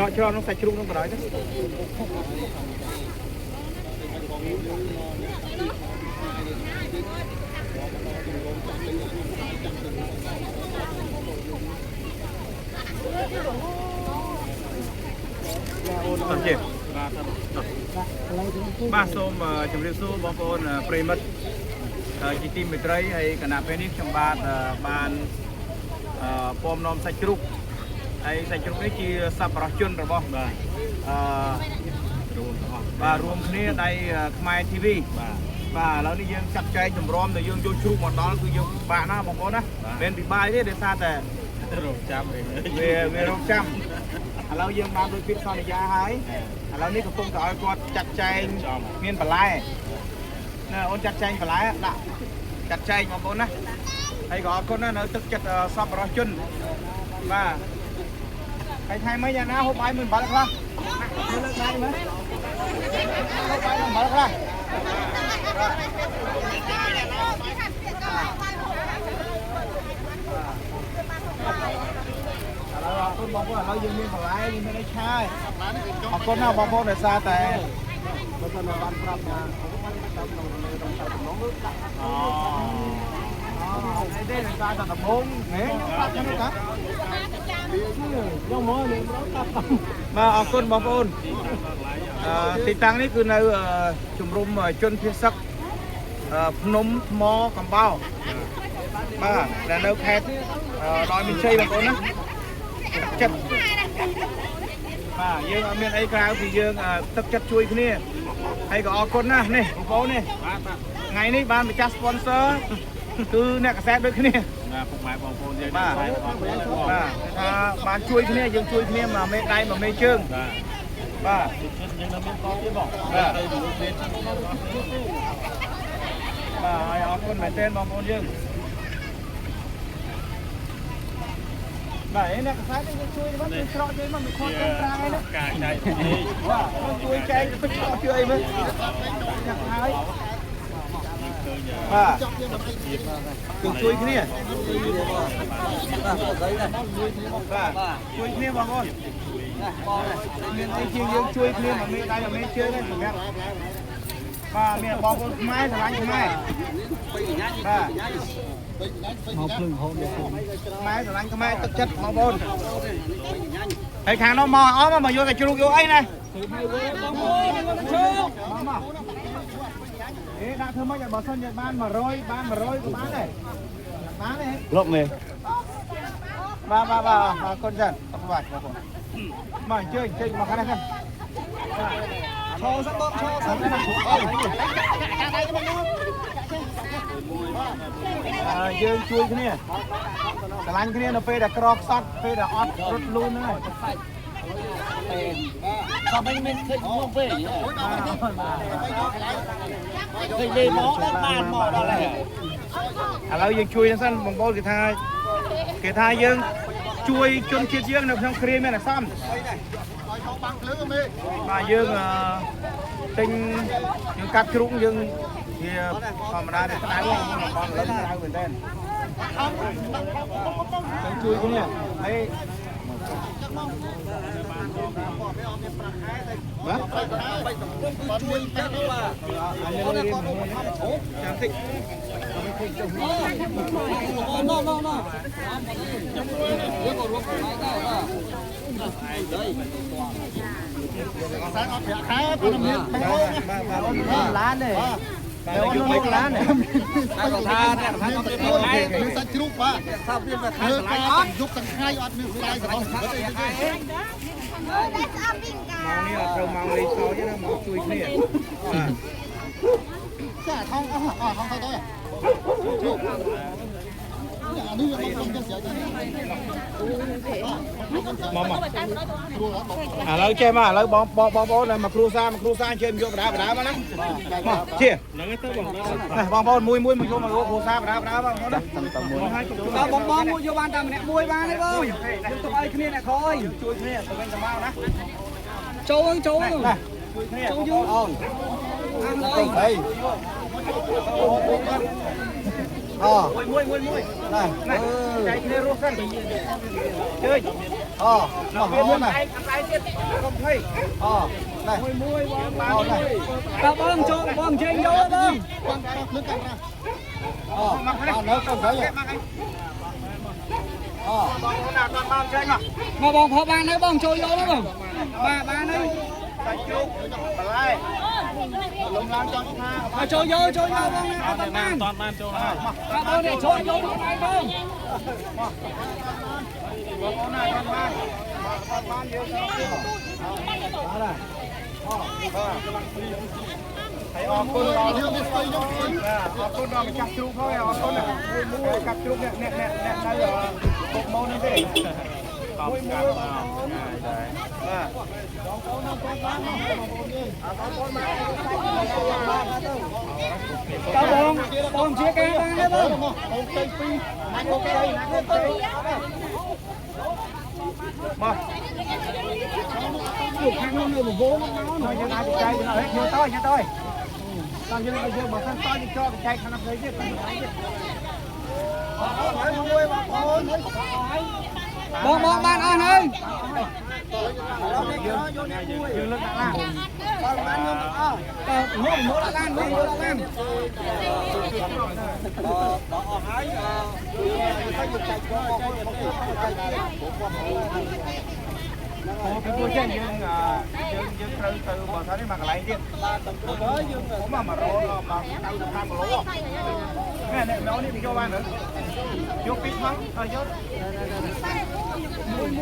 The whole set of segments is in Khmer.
cho nó sạch luôn nó đấy tầm gì ba xôm chấm riêng số bóng ôn Primus chỉ tìm một trái hay cả nạp bên trong ban pom nom sạch trúc hay sạch trúc ấy chỉ sắp ra chân rồi bông và rùm kia đây Khmer TV vàแล้วนี่ยังจัดใจจำรอมแต่ยังโยนชุกหมดตอนคือยังบ้านนะบางคนนะเป็นปีบายเนี่ยเดี๋ยวซาแต่รวมจำเรวมจำเรายังมาโดยพิษซอนยาหายเรานี่ก็ต้องต่อยกอดจัดใจเมียนปลายเนี่ยอนจัดใจปลายละจัดใจบางคนนะไอ้ก็คนนั้นตึกจัดซับรอจุนมาใครไทยไม่ยันนะหัวไปมันบาดครับเลิกได้ไหมหัวไปมันบาดครับคนบอกว่าเรายังมีหลายยังไม่ได้ใช่คนน่าบอกว่าแต่ซาแต่เราจะมาบ้านปรับนะไอ้เด็กซาแต่ตะพงเนี่ยยังปรับยังไงครับยังมอเนี่ยมาเอาคนบอกคนติดตั้งนี่คือในชุมรุมจนพิศักพนมมอกำเบ้ามาแต่ในแพทย์ดอยมินชัยบางคนนะจัดយើងអត់មានអីក្រៅពីយើងទឹកចិត្តជួយគ្នាហើយក៏អរគុណណាស់នេះបងប្អូននេះថ្ងៃនេះបានម្ចាស់ sponsor គឺអ្នកកសែតដូចគ្នាពុកម៉ែបងប្អូនយើងបាទថាបានជួយគ្នាយើងជួយគ្នាមួយមេដៃមួយមេជើងបាទយើងនៅមានកោទៀតបងបាទហើយអរគុណមែនទែនបងប្អូនយើងបាទនេះកសែតនេះជួយមកជួយស្រកជួយមកមិនខត់ទាំងប្រាំងឯណាការចែកបាទជួយចែកទឹកស្រកជួយអីមើលចាក់ហើយបាទជួយគ្នាបាទជួយគ្នាបងប្អូនមានអីជាងយើងជួយគ្នាមកមេដៃមកមេជើងហ្នឹងសម្រាប់បាទមានបងប្អូនខ្មែរស្រឡាញ់ខ្មែរបាទមកភ្លឹងហូបខ្មែរស្រឡាញ់ខ្មែរទឹកចិត្តបងប្អូនហើយខាងនោះមកអស់មកយកតែជ្រូកយកអីណាបងប្អូនដាក់ធ្វើម៉េចឲ្យបើសិនជាបាន100បាន100ក៏បានដែរបានទេលោកមេបាទអរគុណចា៎អរគុណបងប្អូនមកអញ្ជើញមកខាងនេះហ្នឹងឈោសិនបងឈោសិនណាយើងជួយគ្នាស្រឡាញ់គ្នានៅពេលដែលក្រខ្សត់ពេលដែលអត់រត់លូនហ្នឹងក៏មិនមានឃើញមកពេលឃើញលេមកដល់បានមកដល់ហើយឥឡូវយើងជួយហ្នឹងសិនបងប្អូនគេថាយើងជួយជនជាតិយើងនៅក្នុងគ្រាមានអាសន្នបាទយើងទិញយើងកាត់ជ្រូកយើងវាធម្មតាតែដៅបងបងលឹងដៅមែនទេជួយគ្នាហើយបាទជួយតែបាទអញលើរៀនចាំតិចយើងក៏រួមខ្លួនដែរបាទសាអត់ប្រាក់ខែប៉ុន្តែមានឡានទេតែអូនលោកឡានតែគាត់ថាអ្នកថាគាត់មានសាច់ជ្រូកបាទថាវាខែឆ្លៃអត់យកទាំងថ្ងៃអត់មានឆ្លៃរបស់ខែមកនេះអត់ត្រូវមកលេងខោទេណាមកជួយគ្នាបាទចាថងអស់ថងទៅទៅនេះយើងមកចាំស្រាប់មកឥឡូវចេះមកឥឡូវបងប្អូនមកគ្រូសាអញ្ជើញយកបដាមកណាមកជាហ្នឹងទៅបងប្អូនមួយមកយកមកគ្រូសាបដាបងបងមួយយកបានតែម្នាក់មួយបានទេបងយើងទុកឲ្យគ្នាអ្នកក្រោយជួយគ្នាទៅវិញទៅមកណាចូលជួយគ្នាចូលយូរអូនទៅហីមួយណាចែកគ្នារស់សិនជើញ nó viên luôn này cái tiết không thấy này mui này các bông cho bông trên vô bông nước canh ra nó không thấy vậy mà bông phở ban đấy bông cho vô đó bông ba đấy cho vô bông toàn ban cho các bông này cho vô lúc này bông thấy con nó con nó mình chặt chuông thôi con này chặt chuông nè đây là cột môn như thế mui các bông chia cái ban đấy bông mà chụp khăn luôn rồi một vố nó nói như này chạy nó hết như tôi tao như bây giờ mà thân to như cho chạy khăn lấy chứ bông ban ăn ơi dương lên nặng mua là lan cái vui chứ dương từ bờ thái mà lại chứ mà rô mà tao được tham lúa nè nó đi cho ban nữa vô pít mắm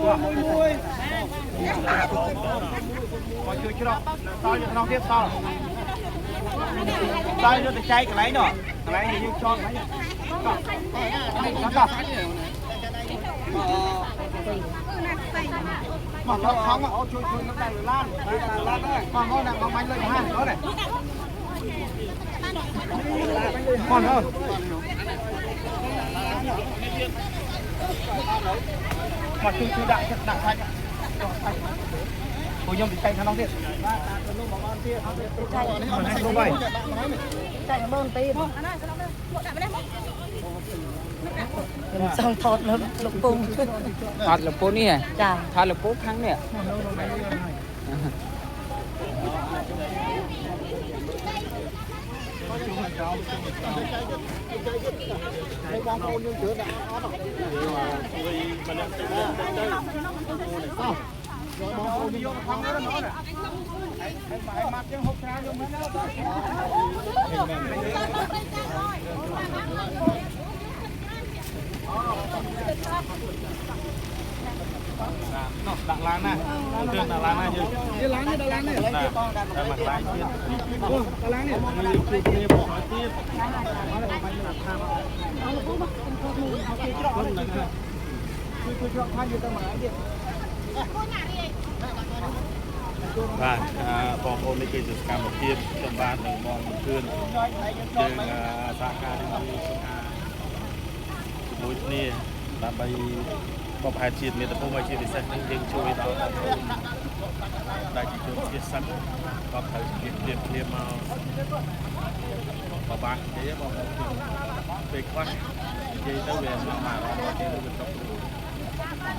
vô mui còn chưa chưa đó to như nó tiếp to to như chạy cái lấy nữa cái lấy thì cho cái lấy mà nó không mà chui nó đầy lan mà ngon này ngon bánh lên ha đó này ngon hơn mà chui đại thành cô nhung thì cay nó thiệt chạy mơn tim xong thọt lục cung ถอดหลบปูนี่ จ้า ถอดหลบปูครั้งเนี่ย Đặng lan này, thường Đặng lan này chứ. cái láng này Đây mặt lái kia. cái láng nàyបាទបងប្អូននេះគឺជាសកម្មភាពចំបាននឹងមកជឿនយើងសហការជាមួយសុខាជាមួយគ្នាដើម្បីបបផែនជាតិមាតុភូមិឲ្យជាពិសេសនឹងយើងជួយដល់បងប្អូនដែលជាជនជាតិសិនក៏ត្រូវជាភ្លាមមកបបាក់ទេបងប្អូនពេលខ្លះនិយាយទៅវាមកអារម្មណ៍គេទៅទៅ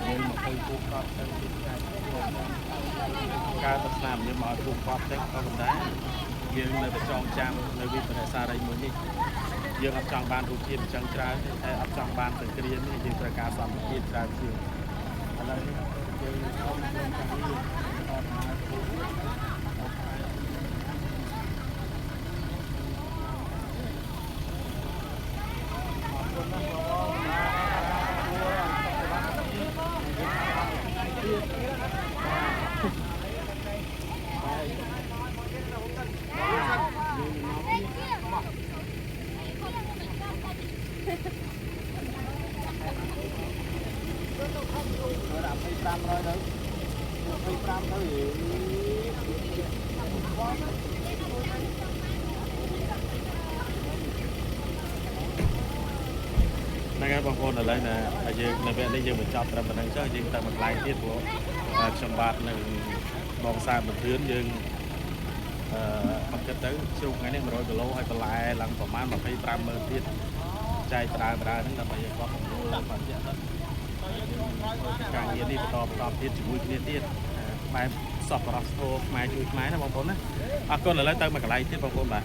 យើងមកឃើញគូកប់ទៅទីផ្សារការទស្សនាយើងមកគូកប់ទៅក៏មិនដែរយើងនៅតែចងចាំនៅវិទ្យាសាស្ត្រអីមួយនេះយើងអត់ចង់បានរូបភាពអញ្ចឹងច្រើនតែអត់ចង់បានសង្គ្រាមនេះយើងត្រូវការសន្តិភាពច្រើនជាងឥឡូវនេះយើងអត់មានការងារអត់មកគូนะครับบางคนอะไรนะយើងនៅវគ្គនេះយើងបញ្ចប់ត្រឹមប៉ុណ្្នឹងចុះយើងទៅមកកន្លែងទៀតព្រោះខ្ញុំបាទនៅបងសាទបន្ទឿនយើងអត់គិតទៅជ្រូកថ្ងៃនេះ100គីឡូហើយបន្លែឡើងប្រមាណ 25,000 ទៀតចែកប្រើហ្នឹងដើម្បីឲ្យគាត់ទទួលបានជាក់ទៅ ការងារនេះបន្តទៀតជាមួយគ្នាទៀតបែបសពរស្ទោខ្មែរជួយខ្មែរណាបងប្អូនណាអរគុណឥឡូវទៅមកកន្លែងទៀតបងប្អូនបាទ